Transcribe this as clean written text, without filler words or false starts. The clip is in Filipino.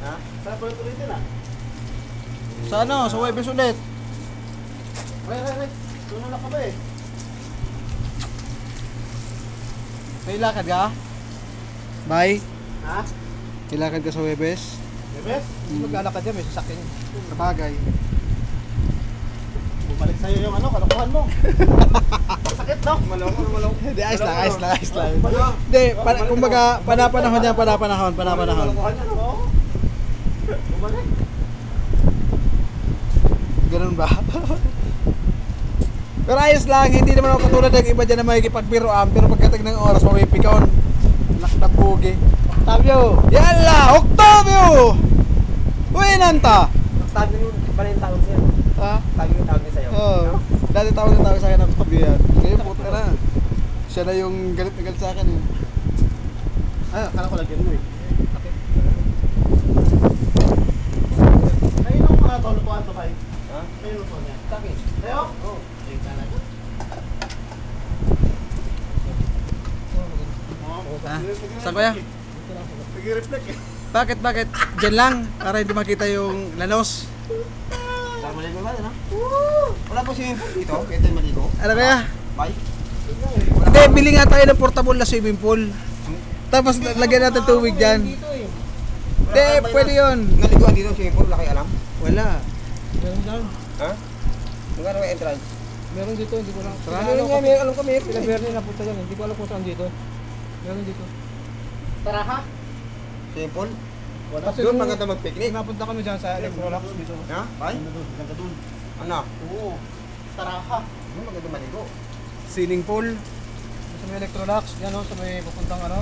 Ha? Saan pa ulitin ah? Sa ano? Sa Webes ulit. Ay. Tunod na ka ba eh? May lakad ka? Bye. Ha? May lakad ka sa Webes? Bebes? Maglalakad yan, may sasakyan. Sabagay. Bumalik sa'yo yung ano, kalokohan mo. Sakit no? Malong. Hindi, ayos lang. Hindi, kumbaga, panapanahon yan, panapanahon. Kalokohan yan, oo. Bumalik. Ganun ba? Pero ayos lang, hindi naman ako katulad ng iba dyan na makikipagbiroan. Pero pagkating ng oras, mawipikaon. Nakdapugi. Octavio! Yalla! Octavio! Uy, nanta! Octavio yung iba na yung tawag siya. Ha? Octavio yung tawag niya sa'yo. Oo. Dati tawag na tawag sa akin ng Octavio yan. Ngayon, puto na. Siya na yung galit na galit sa akin eh. Ah, akala ko lagyan mo eh. Ayun ang mga tolukuhan to, Bay. Ha? Ayun ang tolukuhan niya. Sabi. Ayo? Oo. Ayun talaga. Ah, saan kuya? Nag-reflect eh. Bakit? Diyan lang, para hindi makita yung lanos. Saan maligo ba? Ano? Wala po swimming pool dito. Kaya tayo maligo. Ano kaya? Bye. Hindi, bili nga tayo ng portable na swimming pool. Tapos lagyan natin tubig dyan. Dito eh. Hindi, pwede yun. Naliguan dito swimming pool. Wala kayo alam? Wala. Meron dyan. Ha? Magkano may entrance? Meron dito, hindi ko lang. Meron nga, may alam kami. Sila Bernie napunta yan, hindi ko alam kung saan dito. Meron dito. Tara ha? Swimming pool? Kasi Doon nung- maganda mag-picnic. Napunta kami dyan sa Electrolux dito. Ha? Bye? Ganda dun. Ano? Oo. Tara ha? Doon maganda maligo. Swimming pool. Sa may Electrolux, yan o, sa may papuntang ano.